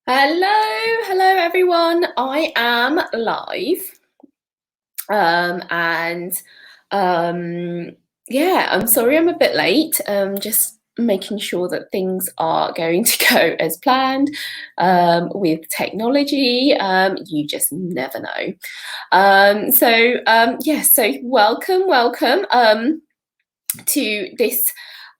Hello everyone. I am live. And yeah, I'm sorry I'm a bit late. Just making sure that things are going to go as planned. With technology, you just never know. Yeah, so welcome. To this.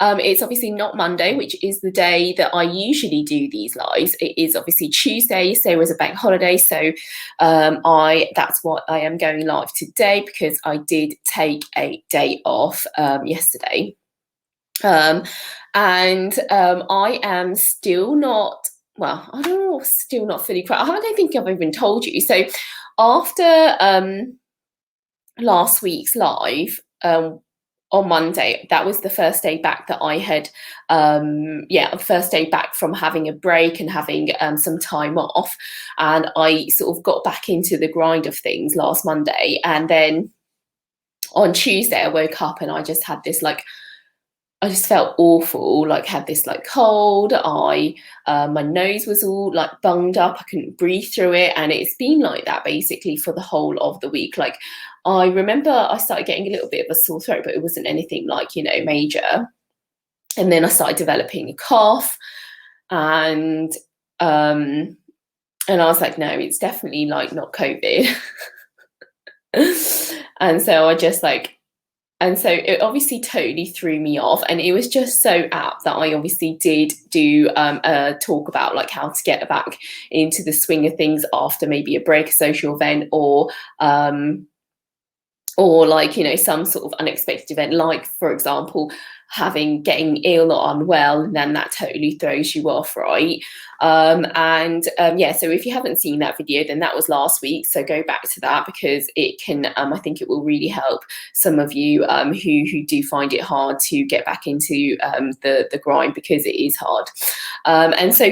It's obviously not Monday, which is the day that I usually do these lives. It is obviously Tuesday, so it was a bank holiday. So I that's what I am going live today because I did take a day off yesterday. I am still not, well, I don't know, still not fully I don't think I've even told you. So after last week's live, on Monday, that was the first day back that I had, the first day back from having a break and having some time off. And I sort of got back into the grind of things last Monday. And then on Tuesday, I woke up and I just had this I just felt awful, like had this cold. My nose was all like bunged up. I couldn't breathe through it. And it's been like that basically for the whole of the week. Like I remember I started getting a little bit of a sore throat, but it wasn't anything major. And then I started developing a cough and um and I was like, no, it's definitely not COVID. And so I just and so it obviously totally threw me off, and it was just so apt that I obviously did do a talk about how to get back into the swing of things after maybe a break, a social event, or some sort of unexpected event, like for example getting ill or unwell, and then that totally throws you off, right? So if you haven't seen that video, then that was last week, so go back to that because it can I think it will really help some of you who do find it hard to get back into the grind, because it is hard. After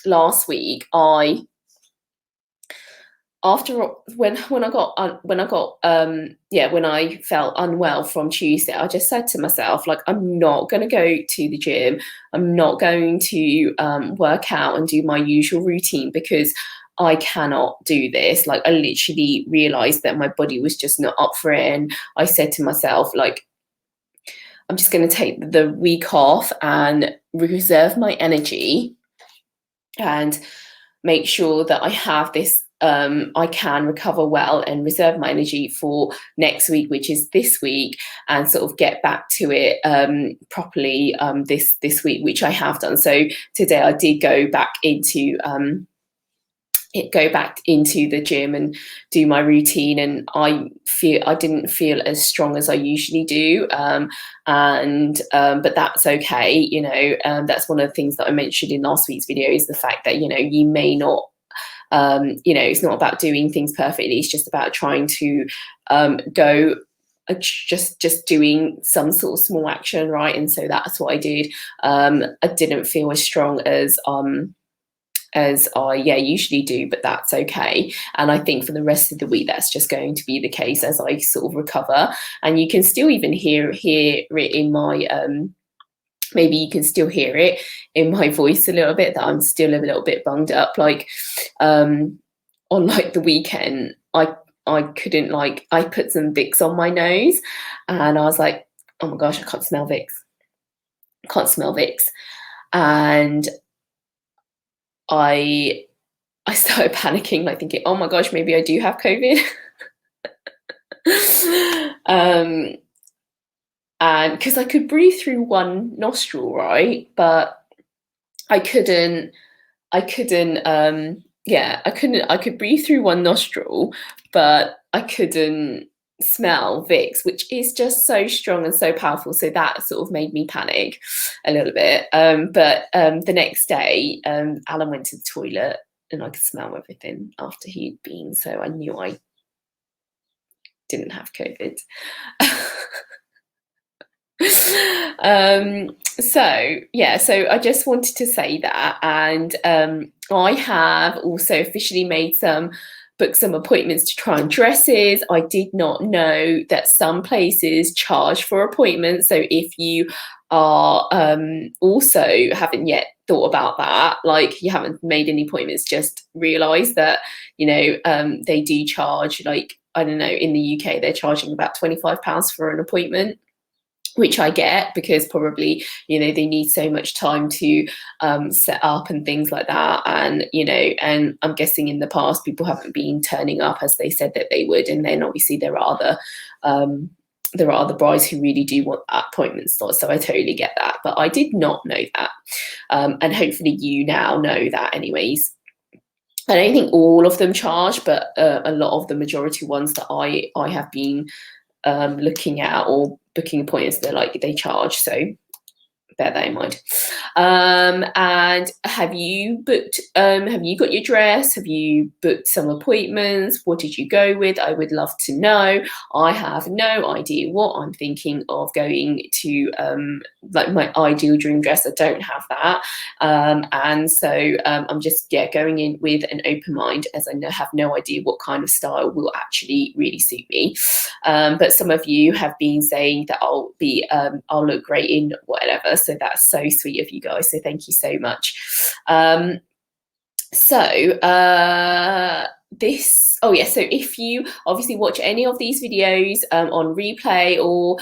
last week, when I felt unwell from Tuesday, I just said to myself, I'm not going to go to the gym. I'm not going to work out and do my usual routine because I cannot do this. I literally realized that my body was just not up for it. And I said to myself, I'm just going to take the week off and reserve my energy and make sure that I have this I can recover well and reserve my energy for next week, which is this week, and sort of get back to it properly this week, which I have done. So today I did go back into the gym and do my routine, and I didn't feel as strong as I usually do, but that's okay. That's one of the things that I mentioned in last week's video, is the fact that you may not it's not about doing things perfectly. It's just about trying to go just doing some sort of small action, right? And so that's what I did. I didn't feel as strong as I usually do, but that's okay. And I think for the rest of the week, that's just going to be the case as I sort of recover. And you can still even hear it in my maybe you can still hear it in my voice a little bit, that I'm still a little bit bunged up. On the weekend, I couldn't I put some Vicks on my nose, and I was like, oh my gosh, I can't smell Vicks. And I started panicking, thinking, oh my gosh, maybe I do have COVID. And because I could breathe through one nostril, right? But I could breathe through one nostril, but I couldn't smell Vicks, which is just so strong and so powerful. So that sort of made me panic a little bit. But the next day, Alan went to the toilet and I could smell everything after he'd been. So I knew I didn't have COVID. So I just wanted to say that. And I have also officially booked some appointments to try on dresses. I did not know that some places charge for appointments. So if you are also haven't yet thought about that, like you haven't made any appointments, just realize that, you know, they do charge, like, I don't know, in the UK, they're charging about £25 for an appointment, which I get, because probably, you know, they need so much time to set up and things like that. And, you know, and I'm guessing in the past people haven't been turning up as they said that they would. And then obviously there are other brides who really do want that appointment slot. So I totally get that. But I did not know that. And hopefully you now know that anyways. I don't think all of them charge, but a lot of the majority ones that I have been looking at or booking appointments, they charge. So bear that in mind. And have you booked, have you got your dress? Have you booked some appointments? What did you go with? I would love to know. I have no idea what I'm thinking of going to, like my ideal dream dress. I don't have that. And so I'm just, going in with an open mind, as I have no idea what kind of style will actually really suit me. But some of you have been saying that I'll look great in whatever. So that's so sweet of you guys. So thank you so much. So if you obviously watch any of these videos on replay, or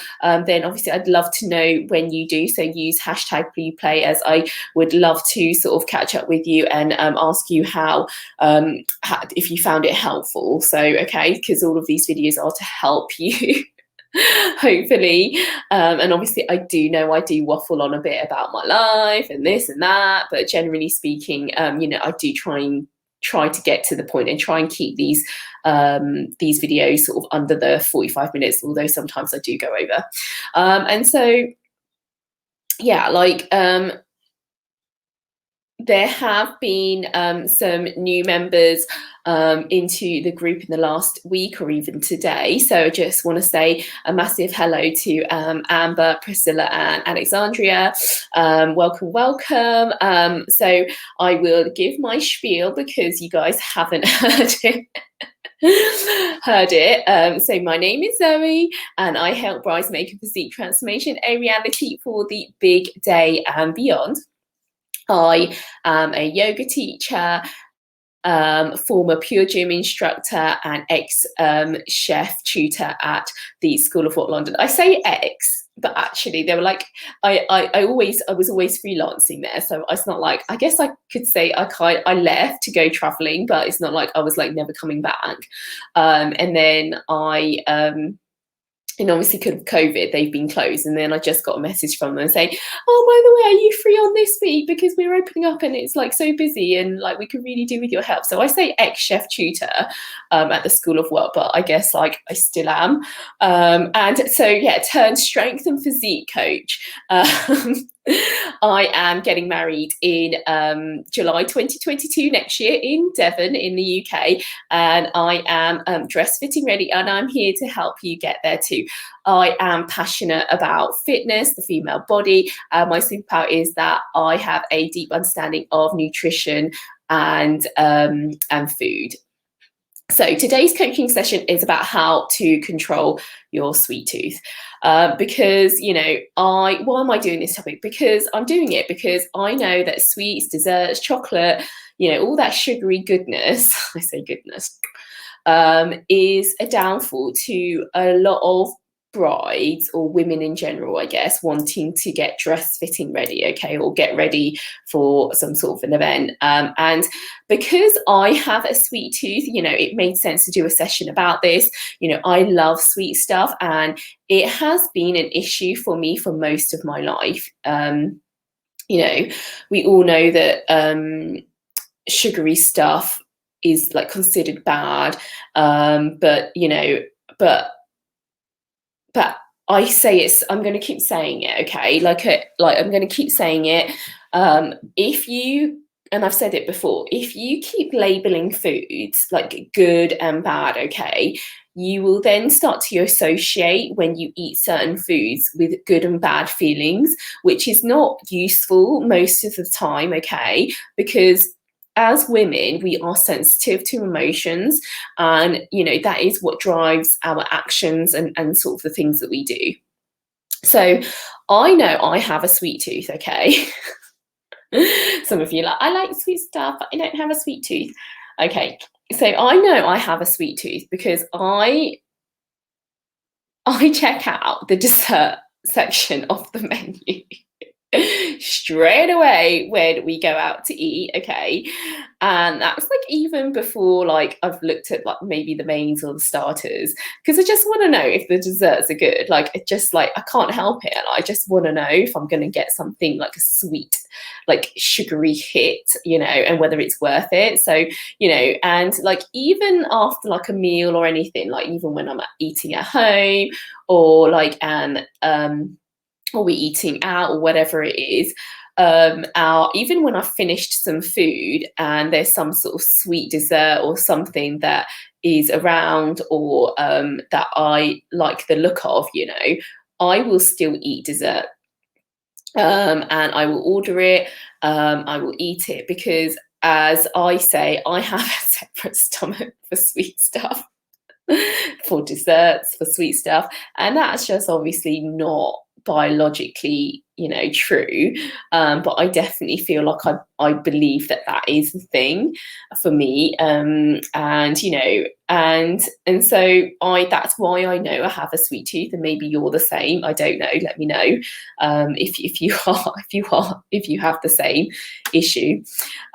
then obviously I'd love to know when you do, so use #replay, as I would love to sort of catch up with you and ask you how if you found it helpful. So okay, because all of these videos are to help you hopefully, and obviously I do know I do waffle on a bit about my life and this and that, but generally speaking, you know, I do try to get to the point and try and keep these videos sort of under the 45 minutes, although sometimes I do go over. And so yeah, like there have been some new members into the group in the last week or even today. So I just want to say a massive hello to Amber, Priscilla and Alexandria. Welcome, welcome. So I will give my spiel because you guys haven't heard it. So my name is Zoe and I help brides make a physique transformation a reality for the big day and beyond. I am a yoga teacher, former pure gym instructor and ex-chef tutor at the School of What London. I say ex, but actually they were like, I was always freelancing there. So it's not like, I guess I could say I left to go traveling, but it's not like I was like never coming back. And then and obviously because of COVID, they've been closed. And then I just got a message from them saying, oh, by the way, are you free on this week? Because we're opening up and it's like so busy and like we could really do with your help. So I say ex-chef tutor at the School of Work, but I guess like I still am. And so, yeah, turned strength and physique coach. I am getting married in July 2022, next year in Devon in the UK, and I am dress fitting ready, and I'm here to help you get there too. I am passionate about fitness, the female body. My superpower is that I have a deep understanding of nutrition and food. So today's coaching session is about how to control your sweet tooth. Because, you know, why am I doing this topic? Because I'm doing it because I know that sweets, desserts, chocolate, you know, all that sugary goodness, I say goodness, is a downfall to a lot of brides or women in general, I guess, wanting to get dress fitting ready, okay, or get ready for some sort of an event. And because I have a sweet tooth, you know, it made sense to do a session about this. You know, I love sweet stuff and it has been an issue for me for most of my life. You know, we all know that sugary stuff is like considered bad, but you know, but I say I'm going to keep saying it, okay? Like I'm going to keep saying it. If you, and I've said it before, if you keep labeling foods like good and bad, okay, you will then start to associate when you eat certain foods with good and bad feelings, which is not useful most of the time, okay? Because as women, we are sensitive to emotions, and you know that is what drives our actions and sort of the things that we do. So I know I have a sweet tooth, okay? Some of you are like, I like sweet stuff, but I don't have a sweet tooth. Okay, so I know I have a sweet tooth because I check out the dessert section of the menu straight away when we go out to eat, okay? And that's like even before like I've looked at like maybe the mains or the starters, because I just want to know if the desserts are good. Like it just like I can't help it. I just want to know if I'm going to get something like a sweet, like sugary hit, you know, and whether it's worth it. So, you know, and like even after like a meal or anything, like even when I'm eating at home or like or we're eating out or whatever it is, even when I've finished some food and there's some sort of sweet dessert or something that is around or that I like the look of, you know, I will still eat dessert. And I will order it, I will eat it because, as I say, I have a separate stomach for sweet stuff, for desserts, for sweet stuff, and that's just obviously not biologically, you know, true. But I definitely feel like I believe that that is the thing for me, and you know, and so that's why I know I have a sweet tooth, and maybe you're the same. I don't know. Let me know if you are if you have the same issue.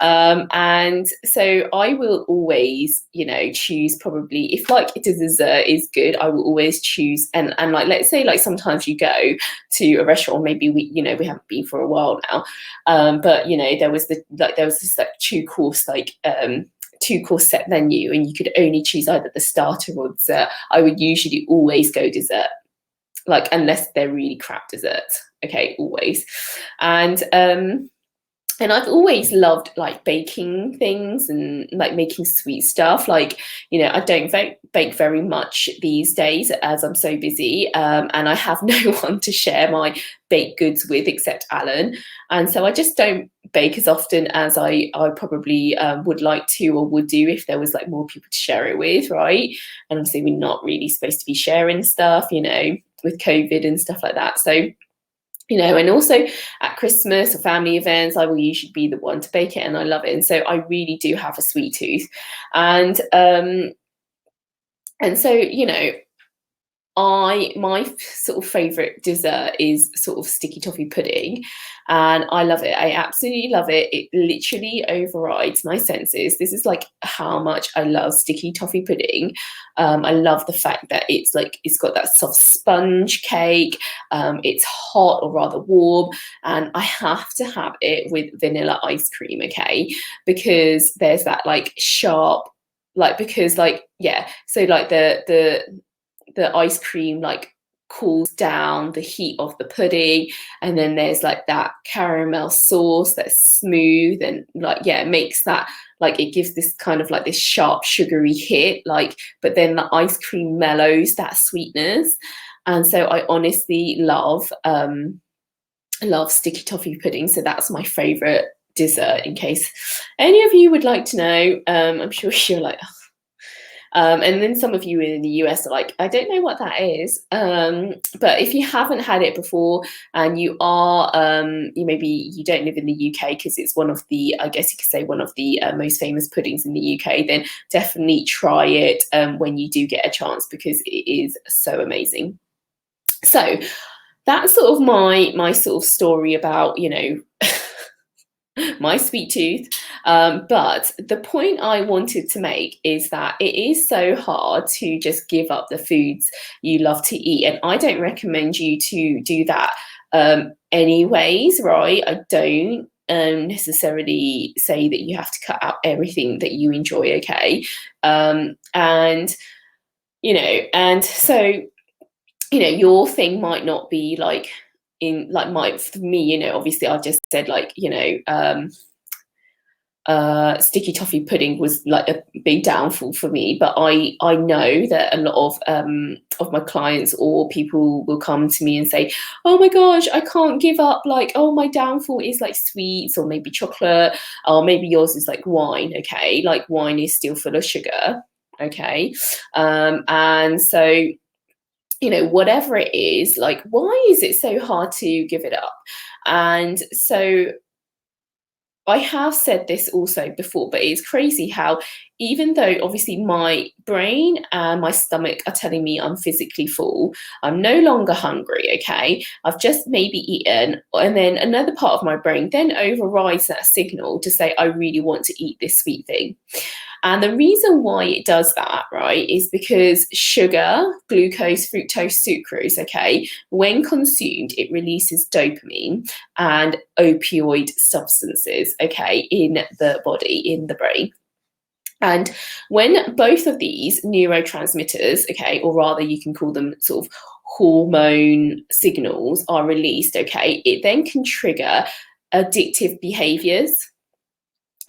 And so I will always, you know, choose probably if like a dessert is good, I will always choose and like let's say like sometimes you go to a restaurant, maybe we haven't been for a while now, but you know there was this like two-course set menu and you could only choose either the starter or dessert. I would usually always go dessert, like unless they're really crap desserts, okay, always. And I've always loved like baking things and like making sweet stuff. Like, you know, I don't bake very much these days as I'm so busy, and I have no one to share my baked goods with except Alan. And so I just don't bake as often as I probably would like to or would do if there was like more people to share it with, right? And obviously we're not really supposed to be sharing stuff, you know, with COVID and stuff like that. So you know, and also at Christmas or family events, I will usually be the one to bake it, and I love it. And so I really do have a sweet tooth, and so you know, my sort of favorite dessert is sort of sticky toffee pudding, and I love it. I absolutely love it. It literally overrides my senses. This is like how much I love sticky toffee pudding. I love the fact that it's like it's got that soft sponge cake. It's hot or rather warm, and I have to have it with vanilla ice cream, okay? Because there's that like sharp, like because like yeah, so like the ice cream like cools down the heat of the pudding, and then there's like that caramel sauce that's smooth and like yeah, it makes that like it gives this kind of like this sharp sugary hit, like but then the ice cream mellows that sweetness. And so I honestly love sticky toffee pudding, so that's my favorite dessert in case any of you would like to know. I'm sure you're like, and then some of you in the US are like, I don't know what that is. But if you haven't had it before and you are, maybe you don't live in the UK because it's one of the, I guess you could say one of the most famous puddings in the UK, then definitely try it when you do get a chance because it is so amazing. So that's sort of my sort of story about, you know, my sweet tooth. But the point I wanted to make is that it is so hard to just give up the foods you love to eat. And I don't recommend you to do that anyways, right? I don't necessarily say that you have to cut out everything that you enjoy, okay? And, you know, and so, you know, your thing might not be like, in like for me, you know, obviously I just said like, you know, sticky toffee pudding was like a big downfall for me, but I know that a lot of my clients or people will come to me and say, oh my gosh, I can't give up, like, oh, my downfall is like sweets or maybe chocolate, or maybe yours is like wine. Okay, like wine is still full of sugar, okay? And so, you know, whatever it is, like, why is it so hard to give it up? And so I have said this also before, but it's crazy how, even though obviously my brain and my stomach are telling me I'm physically full, I'm no longer hungry, okay? I've just maybe eaten, and then another part of my brain then overrides that signal to say, I really want to eat this sweet thing. And the reason why it does that, right, is because sugar, glucose, fructose, sucrose, okay, when consumed, it releases dopamine and opioid substances, okay, in the body, in the brain. And when both of these neurotransmitters, okay, or rather you can call them sort of hormone signals, are released, okay, it then can trigger addictive behaviors,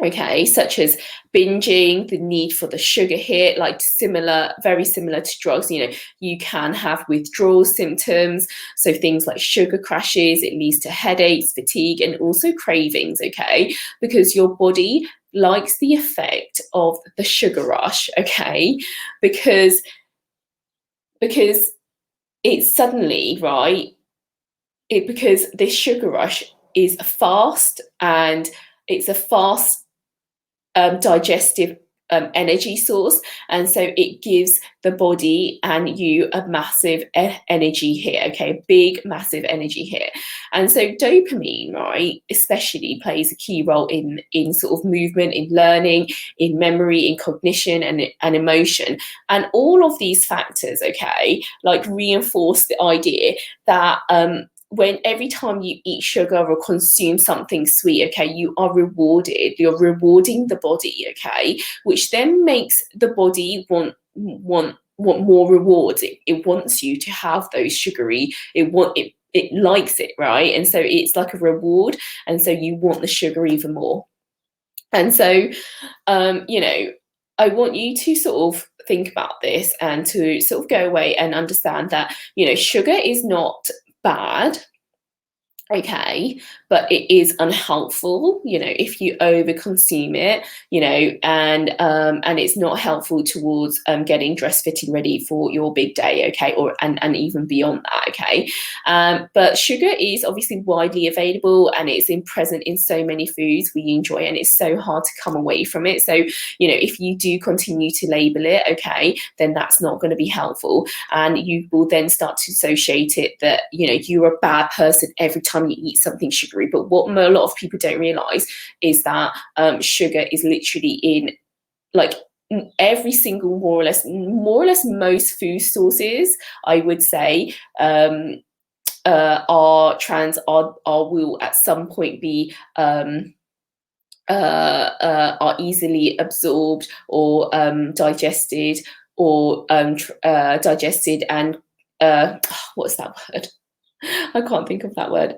okay, such as binging, the need for the sugar hit, like similar, very similar to drugs. You know, you can have withdrawal symptoms, so things like sugar crashes. It leads to headaches, fatigue, and also cravings, okay, because your body likes the effect of the sugar rush, okay, because it's suddenly, right, because this sugar rush is fast, and it's a fast digestive energy source, and so it gives the body and you a massive energy hit, okay, big massive energy hit. And so dopamine, right, especially plays a key role in sort of movement, in learning, in memory, in cognition, and emotion. And all of these factors, okay, like reinforce the idea that when every time you eat sugar or consume something sweet, okay, you are rewarded. You're rewarding the body, okay, which then makes the body want more rewards. It wants you to have those sugary. It likes it, right? And so it's like a reward, and so you want the sugar even more. And so, you know, I want you to sort of think about this and to sort of go away and understand that, you know, sugar is not bad, okay, but it is unhelpful, you know, if you overconsume it, you know, and it's not helpful towards getting dressed, fitting, ready for your big day, okay, or and even beyond that, okay. But sugar is obviously widely available, and it's present in so many foods we enjoy, and it's so hard to come away from it. So, you know, if you do continue to label it, okay, then that's not going to be helpful, and you will then start to associate it that, you know, you're a bad person every time you eat something sugary. But what a lot of people don't realize is that sugar is literally in, like, every single, more or less most food sources, I would say, are will at some point be are easily absorbed or digested, or digested and what's that word? I can't think of that word.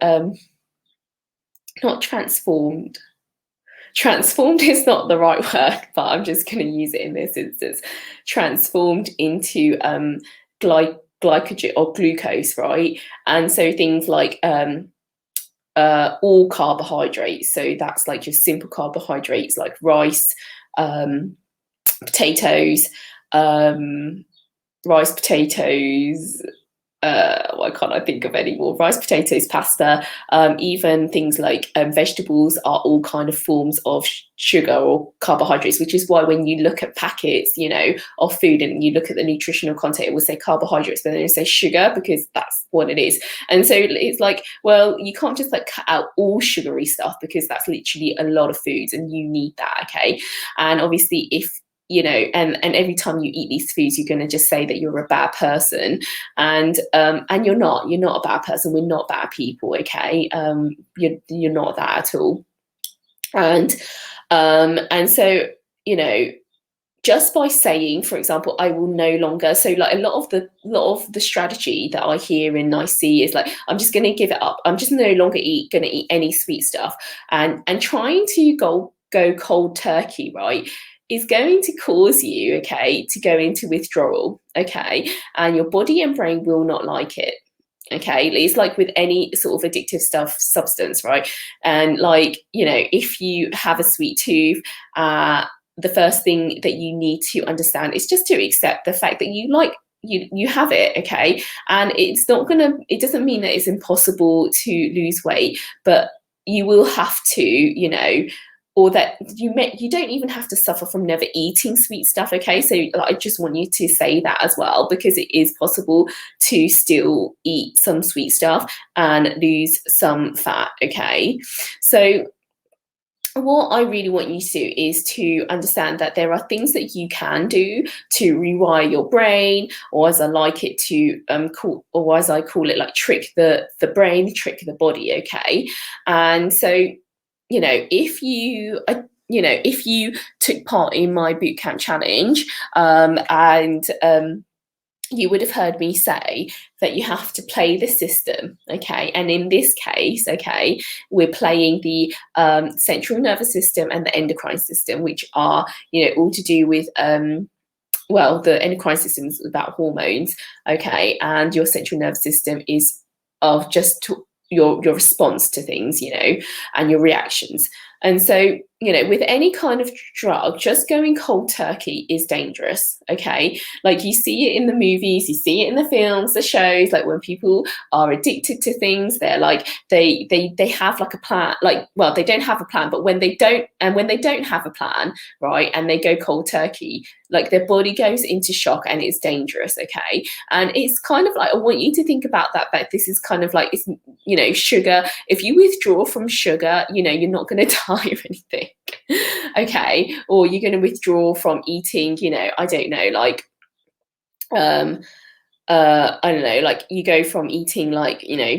Not transformed. Transformed is not the right word, but I'm just going to use it in this instance. Transformed into glycogen or glucose, right? And so things like all carbohydrates. So that's like your simple carbohydrates like rice, potatoes, rice, potatoes, why can't I think of any more? Rice, potatoes, pasta, even things like vegetables are all kind of forms of sugar or carbohydrates, which is why when you look at packets, you know, of food and you look at the nutritional content, it will say carbohydrates, but then it say sugar, because that's what it is. And so it's like, well, you can't just like cut out all sugary stuff, because that's literally a lot of foods and you need that, okay? And obviously if, you know, and every time you eat these foods, you're going to just say that you're a bad person, and you're not a bad person. We're not bad people, okay? You're not that at all. And so, you know, just by saying, for example, I will no longer, so like a lot of the strategy that I hear and I see is like, I'm just going to give it up. I'm just no longer going to eat any sweet stuff, and trying to go cold turkey, right, is going to cause you, okay, to go into withdrawal, okay, and your body and brain will not like it. Okay, it's like with any sort of addictive substance, right? And like, you know, if you have a sweet tooth, the first thing that you need to understand is just to accept the fact that you have it, okay? And it doesn't mean that it's impossible to lose weight, but you will have to, you know, or that you don't even have to suffer from never eating sweet stuff, okay? So I just want you to say that as well, because it is possible to still eat some sweet stuff and lose some fat, okay? So what I really want you to do is to understand that there are things that you can do to rewire your brain, or as I like it to call, or as I call it, like trick the brain, trick the body, okay? And so, you know, if you if you took part in my bootcamp challenge, and you would have heard me say that you have to play the system, okay? And in this case, okay, we're playing the central nervous system and the endocrine system, which are, you know, all to do with well, the endocrine system is about hormones, okay, and your central nervous system is of just your response to things, you know, and your reactions. And so, you know, with any kind of drug, just going cold turkey is dangerous, okay? Like, you see it in the movies, you see it in the films, the shows, like when people are addicted to things, they're like, they have like a plan, like, well, they don't have a plan, but when they don't have a plan, right, and they go cold turkey, like their body goes into shock and it's dangerous, okay? And it's kind of like, I want you to think about that this is kind of like, it's, you know, sugar. If you withdraw from sugar, you know, you're not going to die of anything, okay? Or you're going to withdraw from eating, you know, I don't know, like I don't know, like you go from eating like, you know,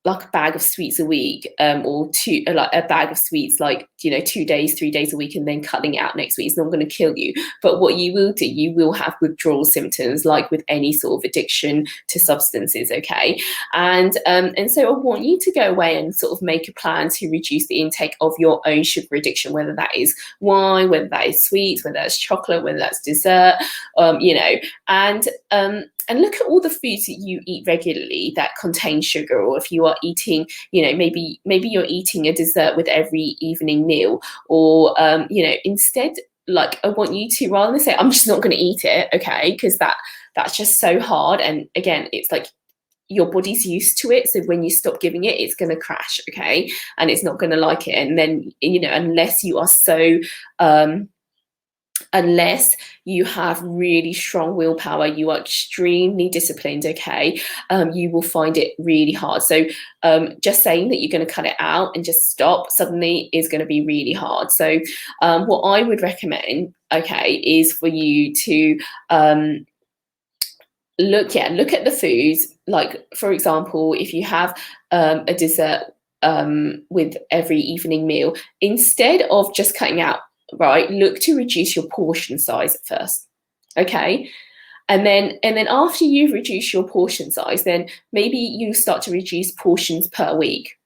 like a bag of sweets a week, or like a bag of sweets, like, you know, 2 days, 3 days a week, and then cutting it out next week. It's not going to kill you. But what you will do, you will have withdrawal symptoms, like with any sort of addiction to substances, okay? And so I want you to go away and sort of make a plan to reduce the intake of your own sugar addiction, whether that is wine, whether that is sweets, whether that's chocolate, whether that's dessert, you know, and look at all the foods that you eat regularly that contain sugar, or if you are eating, you know, maybe you're eating a dessert with every evening meal, or, you know, instead, like, I want you to, rather than say, I'm just not going to eat it, okay, because that's just so hard. And again, it's like your body's used to it. So when you stop giving it, it's going to crash, okay, and it's not going to like it. And then, you know, unless you are so, unless you have really strong willpower, you are extremely disciplined, okay, you will find it really hard. So just saying that you're going to cut it out and just stop suddenly is going to be really hard. So what I would recommend, okay, is for you to look at the foods. Like, for example, if you have a dessert with every evening meal, instead of just cutting out, right, look to reduce your portion size at first, okay? And then after you've reduced your portion size, then maybe you start to reduce portions per week,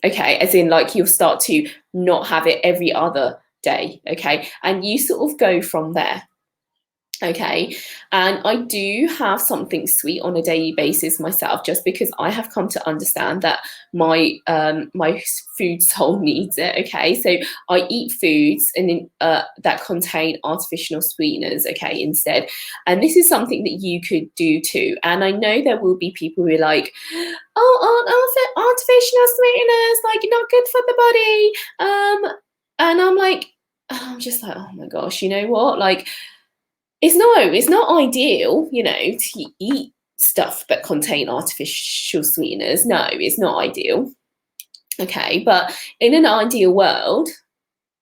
okay? As in, like, you'll start to not have it every other day, okay? And you sort of go from there. Okay, and I do have something sweet on a daily basis myself, just because I have come to understand that my my food soul needs it. Okay, so I eat foods and that contain artificial sweeteners, okay, instead. And this is something that you could do too. And I know there will be people who are like, oh, artificial sweeteners, like, not good for the body. And I'm just like, oh my gosh, you know what, like, it's not ideal, you know, to eat stuff that contain artificial sweeteners. No, it's not ideal. Okay, but in an ideal world,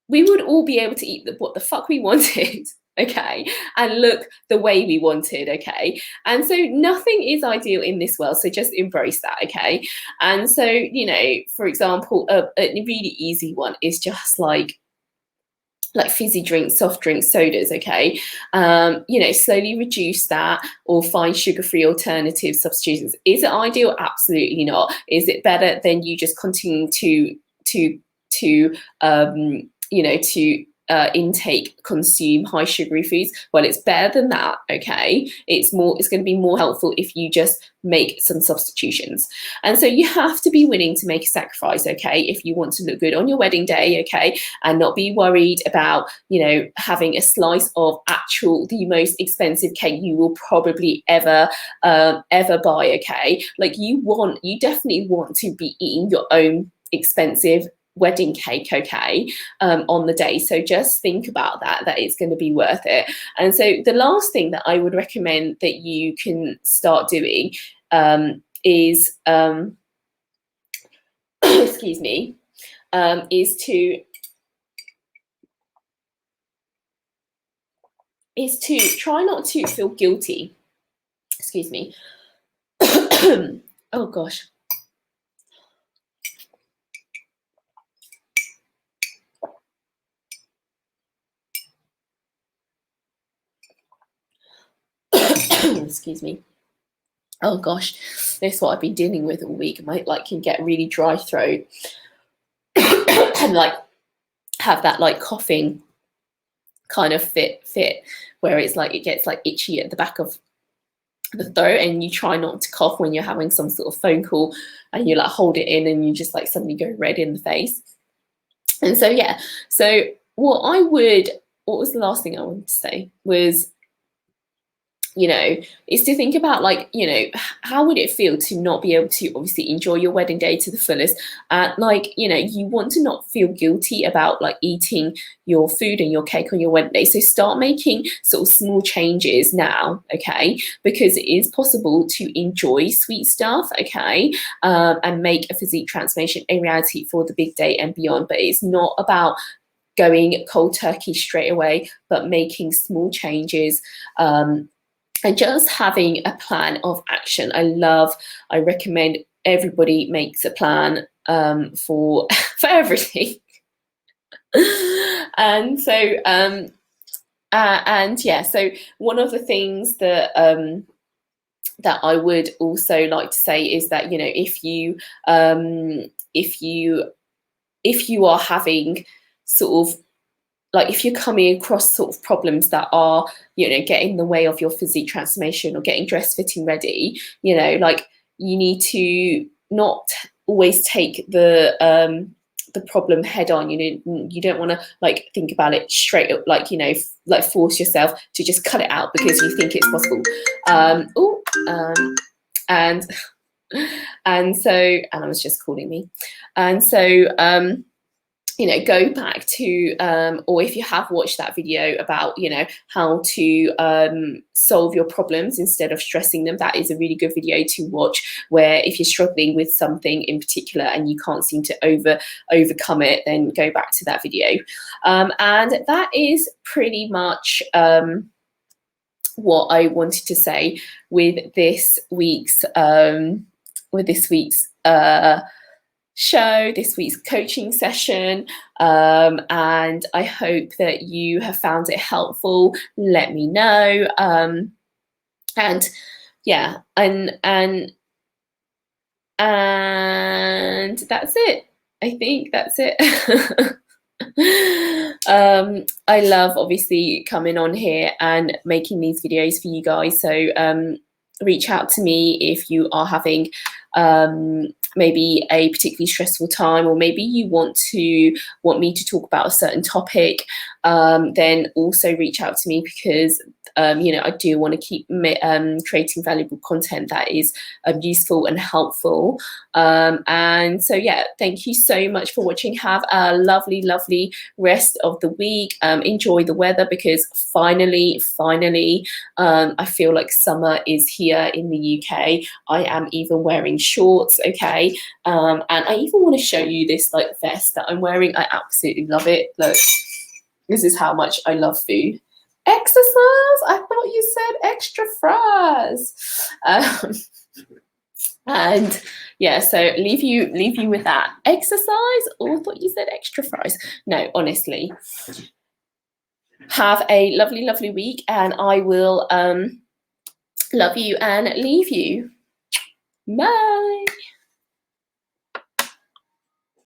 we would all be able to eat what the fuck we wanted, okay, and look the way we wanted, okay. And so nothing is ideal in this world, so just embrace that, okay. And so, you know, for example, a really easy one is just like fizzy drinks, soft drinks, sodas, okay? You know, slowly reduce that, or find sugar-free alternative substitutions. Is it ideal? Absolutely not. Is it better than you just continue to you know, to consume high sugary foods? Well, it's better than that, okay? It's going to be more helpful if you just make some substitutions. And so you have to be willing to make a sacrifice, okay, if you want to look good on your wedding day, okay, and not be worried about, you know, having a slice of the most expensive cake you will probably ever buy, okay. Like, you definitely want to be eating your own expensive wedding cake, okay, on the day. So just think about that it's going to be worth it. And so the last thing that I would recommend that you can start doing is excuse me, is to try not to feel guilty. Excuse me. Oh gosh. Excuse me. Oh gosh, this is what I've been dealing with all week. I might can get really dry throat and like have that like coughing kind of fit where it's like it gets like itchy at the back of the throat, and you try not to cough when you're having some sort of phone call, and you like hold it in and you just like suddenly go red in the face. And so yeah, so what was the last thing I wanted to say was, is to think about like, how would it feel to not be able to obviously enjoy your wedding day to the fullest? You want to not feel guilty about like eating your food and your cake on your wedding day. So start making sort of small changes now, okay? Because it is possible to enjoy sweet stuff, okay? And make a physique transformation a reality for the big day and beyond. But it's not about going cold turkey straight away, but making small changes, and just having a plan of action. I recommend everybody makes a plan for everything. And so so one of the things that that I would also like to say is that if you are having sort of like, if you're coming across sort of problems that are, get in the way of your physique transformation or getting dressed, fitting, ready, like you need to not always take the problem head on. You don't want to like think about it straight up, like, like force yourself to just cut it out because you think it's possible. And I was just calling me. And so, go back to, or if you have watched that video about, how to solve your problems instead of stressing them, that is a really good video to watch, where if you're struggling with something in particular and you can't seem to overcome it, then go back to that video. And that is pretty much what I wanted to say with this week's show, this week's coaching session, and I hope that you have found it helpful. Let me know, and yeah, and that's it. I think that's it. I love obviously coming on here and making these videos for you guys, so reach out to me if you are having maybe a particularly stressful time, or maybe you want me to talk about a certain topic. Then also reach out to me, because I do want to keep creating valuable content that is useful and helpful. And so yeah, thank you so much for watching. Have a lovely rest of the week. Enjoy the weather, because finally I feel like summer is here in the UK. I am even wearing shorts, okay, and I even want to show you this like vest that I'm wearing. I absolutely love it. Look, this is how much I love food. Exercise? I thought you said extra fries. And yeah, so leave you with that. Exercise, or thought you said extra fries? No, honestly. Have a lovely week, and I will love you and leave you. Bye.